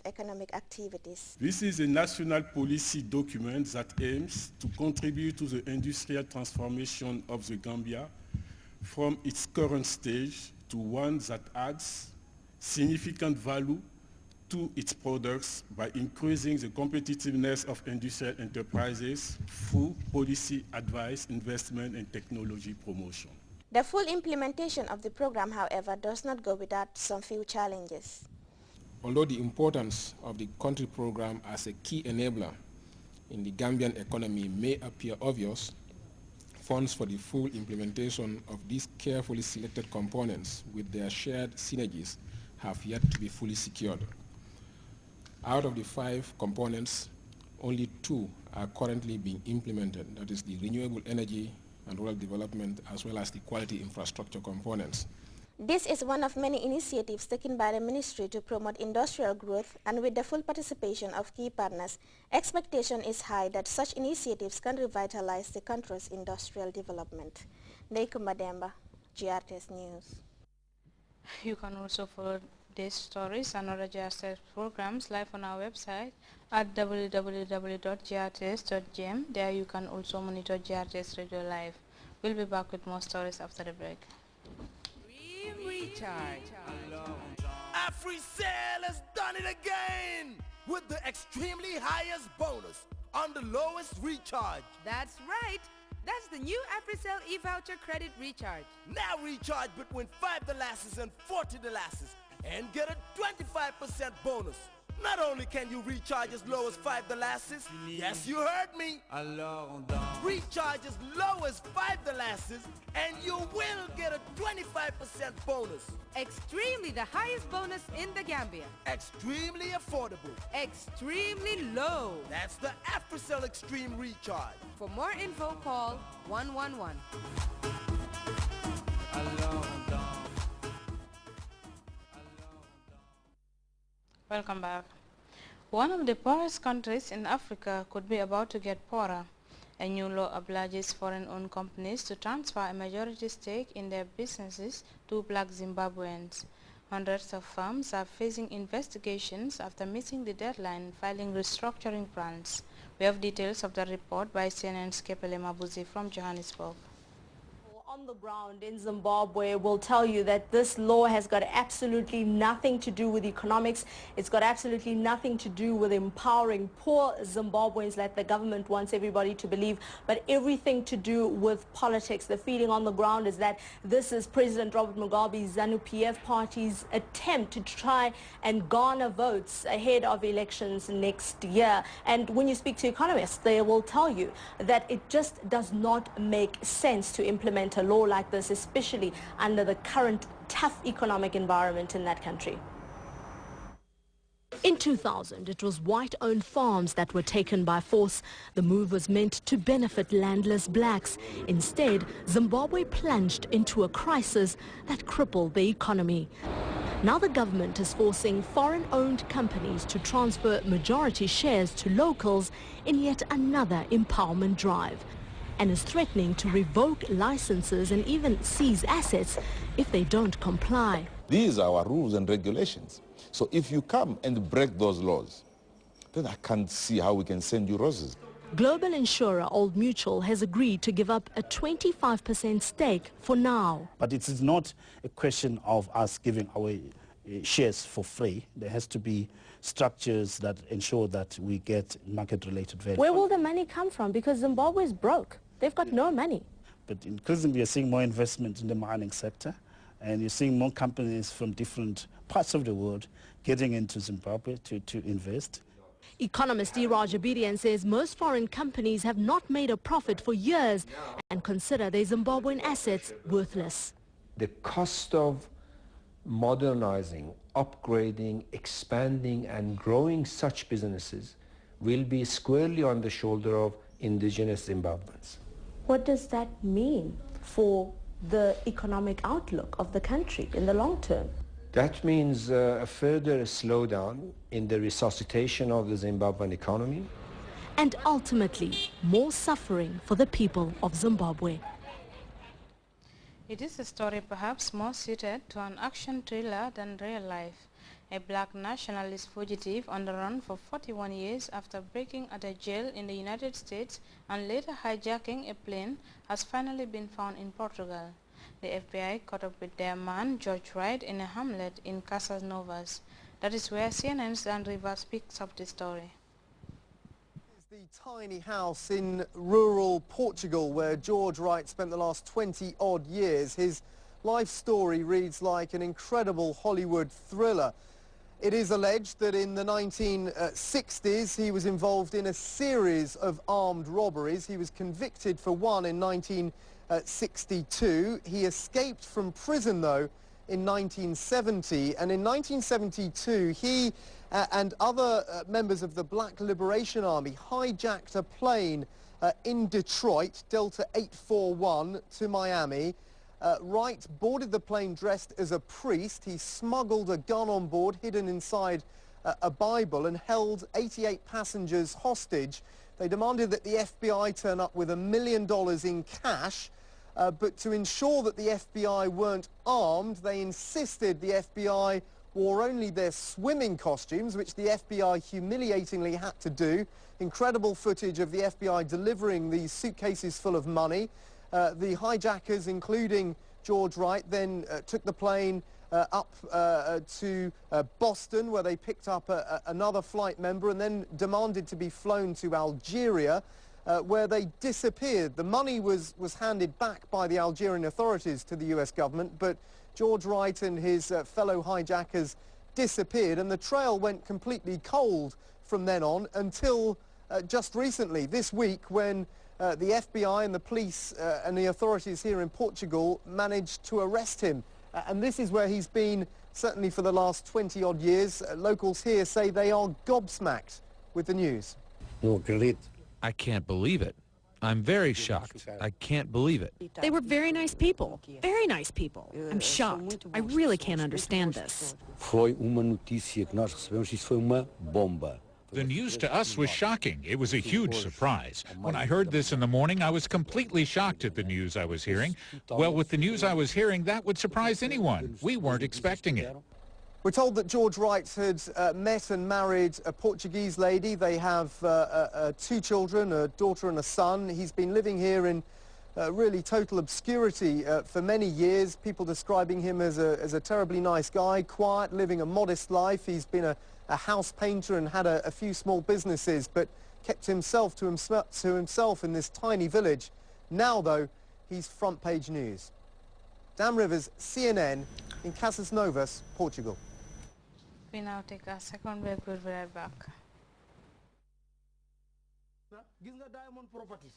economic activities. This is a national policy document that aims to contribute to the industrial transformation of the Gambia from its current stage to one that adds significant value to its products by increasing the competitiveness of industrial enterprises through policy advice, investment, and technology promotion. The full implementation of the program, however, does not go without some few challenges. Although the importance of the country program as a key enabler in the Gambian economy may appear obvious, funds for the full implementation of these carefully selected components with their shared synergies have yet to be fully secured. Out of the 5 components, only 2 are currently being implemented, that is the renewable energy and rural development, as well as the quality infrastructure components. This is one of many initiatives taken by the ministry to promote industrial growth, and with the full participation of key partners, expectation is high that such initiatives can revitalize the country's industrial development. Neikumba Demba, GRTS News. You can also follow these stories and other GRTS programs live on our website at www.grts.gm. There you can also monitor GRTS Radio Live. We'll be back with more stories after the break. Recharge. AfriCell has done it again with the extremely highest bonus on the lowest recharge. That's right. That's the new AfriCell e-voucher credit recharge. Now recharge between $5 and $40 and get a 25% bonus. Not only can you recharge as low as $5, yes, you heard me. Recharge as low as $5 and you will get a 25% bonus. Extremely the highest bonus in the Gambia. Extremely affordable. Extremely low. That's the AfriCell Extreme Recharge. For more info, call 111. Welcome back. One of the poorest countries in Africa could be about to get poorer. A new law obliges foreign-owned companies to transfer a majority stake in their businesses to black Zimbabweans. Hundreds of firms are facing investigations after missing the deadline filing restructuring plans. We have details of the report by CNN's Kepele Mabuzi from Johannesburg. On the ground in Zimbabwe will tell you that this law has got absolutely nothing to do with economics. It's got absolutely nothing to do with empowering poor Zimbabweans like the government wants everybody to believe, but everything to do with politics. The feeling on the ground is that this is President Robert Mugabe's ZANU-PF party's attempt to try and garner votes ahead of elections next year. And when you speak to economists, they will tell you that it just does not make sense to implement a law like this, especially under the current tough economic environment in that country. In 2000, it was white-owned farms that were taken by force. The move was meant to benefit landless blacks. Instead, Zimbabwe plunged into a crisis that crippled the economy. Now the government is forcing foreign-owned companies to transfer majority shares to locals in yet another empowerment drive, and is threatening to revoke licenses and even seize assets if they don't comply. These are our rules and regulations. So if you come and break those laws, then I can't see how we can send you roses. Global insurer Old Mutual has agreed to give up a 25% stake for now. But it is not a question of us giving away shares for free. There has to be structures that ensure that we get market-related value. Where will the money come from? Because Zimbabwe is broke. They've got no money. But increasingly, you're seeing more investment in the mining sector, and you're seeing more companies from different parts of the world getting into Zimbabwe to invest. Economist Iraj Abedian says most foreign companies have not made a profit for years and consider their Zimbabwean assets worthless. The cost of modernizing, upgrading, expanding and growing such businesses will be squarely on the shoulder of indigenous Zimbabweans. What does that mean for the economic outlook of the country in the long term? That means a further slowdown in the resuscitation of the Zimbabwean economy. And ultimately, more suffering for the people of Zimbabwe. It is a story perhaps more suited to an action thriller than real life. a black nationalist fugitive on the run for 41 years after breaking at a jail in the United States and later hijacking a plane, has finally been found in Portugal. The FBI caught up with their man, George Wright, in a hamlet in Casas Novas. That is where CNN's Dan Rivas picks up the story. The tiny house in rural Portugal where George Wright spent the last 20-odd years. His life story reads like an incredible Hollywood thriller. It is alleged that in the 1960s he was involved in a series of armed robberies. He was convicted for one in 1962. He escaped from prison, though, in 1970, and in 1972 he and other members of the Black Liberation Army hijacked a plane in Detroit, Delta 841, to Miami. Wright boarded the plane dressed as a priest. He smuggled a gun on board hidden inside a Bible and held 88 passengers hostage. They demanded that the FBI turn up with $1 million in cash. But to ensure that the FBI weren't armed, they insisted the FBI wore only their swimming costumes, which the FBI humiliatingly had to do. Incredible footage of the FBI delivering these suitcases full of money. The hijackers, including George Wright, then took the plane up to Boston, where they picked up another flight member and then demanded to be flown to Algeria, where they disappeared. The money was handed back by the Algerian authorities to the US government, but George Wright and his fellow hijackers disappeared, and the trail went completely cold from then on until just recently, this week, when the FBI and the police and the authorities here in Portugal managed to arrest him. And this is where he's been, certainly for the last 20-odd years. Locals here say they are gobsmacked with the news. I can't believe it. I'm very shocked. I can't believe it. They were very nice people. Very nice people. I'm shocked. I really can't understand this. The news to us was shocking. It was a huge surprise. When I heard this in the morning, I was completely shocked at the news I was hearing. Well, with the news I was hearing, that would surprise anyone. We weren't expecting it. We're told that George Wright had met and married a Portuguese lady. They have 2 children, a daughter and a son. He's been living here in really total obscurity for many years, people describing him as a terribly nice guy, quiet, living a modest life. He's been a house painter and had a few small businesses, but kept himself to himself in this tiny village. Now, though, he's front page news. Dan Rivers, CNN, in Casas Novas, Portugal. We now take a second break. We'll be right back. Gis nga Diamond Properties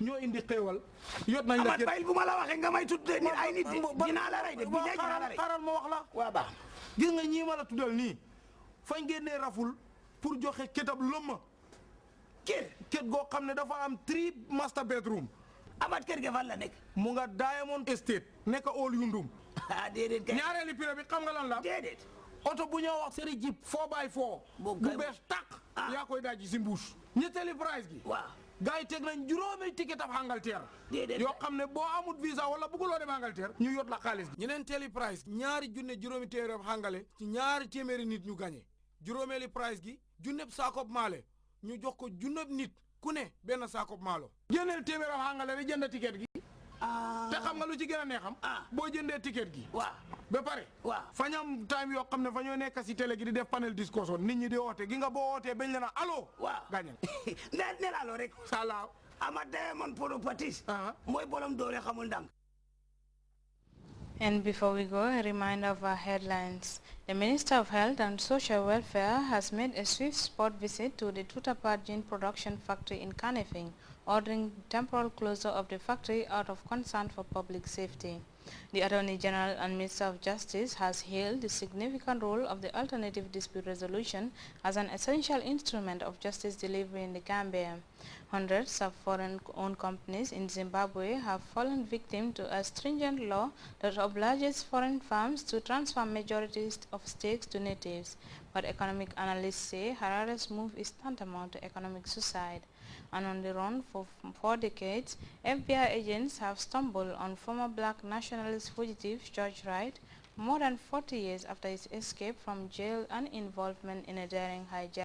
ñoo indi xéewal yot nañ la bayil bu ma la waxe nga may tudde nit ay nit dina la ray de bi dina la ray xaral ma wax la wa baax gis nga ñi ma la tuddal nii fañ génnee raful pour joxe ketab lëmma ket goo xam ne dafa am 3 master bedroom amat kër ga fan la nekk mu nga Diamond Estate nekk Old Yundum déedéet kay ñaareeli pire bi xam nga lan la déedéet oto bu ñoo wax seri jeep 4x4 bu bees tàq yaa koy daaji si mbuus ñetteeli price gi waaw gars yi teg nañ juróomi ticket ab Angleterre yoo xam ne boo amut visa wala bëgguloo dem Angleterre ñu yot la xaalis gi ñeneenteeli price ñaari junne juróomi téeméer ab hangale ci ñaari téeméeri nit ñu gagné juróomeeli price gi junneb saakob maale ñu jox ko junneb nit ku ne benn saakob maalo génneel téeméer ab hangale rek jënd ticket gi te xam nga lu ci gën a neexam boo jëndee ticket gi waaw ba pare waaw fañam time yoo xam ne fa ñoo nekk si télé gi di def panel discussion nit ñi di oote gi nga boo ootee bañ la na allo waaw gañal ne la allo rek sala ama Diamond Properties mooy bolom doole xamul ndànk. And before we go, a reminder of our headlines. The Minister of Health and Social Welfare has made a swift spot visit to the Tutapart Gene Production Factory in Kanifing, ordering temporal closure of the factory out of concern for public safety. The Attorney General and Minister of Justice has hailed the significant role of the alternative dispute resolution as an essential instrument of justice delivery in the Gambia. Hundreds of foreign-owned companies in Zimbabwe have fallen victim to a stringent law that obliges foreign firms to transfer majorities of stakes to natives. But economic analysts say Harare's move is tantamount to economic suicide. And on the run for 4 decades, FBI agents have stumbled on former black nationalist fugitive George Wright, more than 40 years after his escape from jail and involvement in a daring hijack.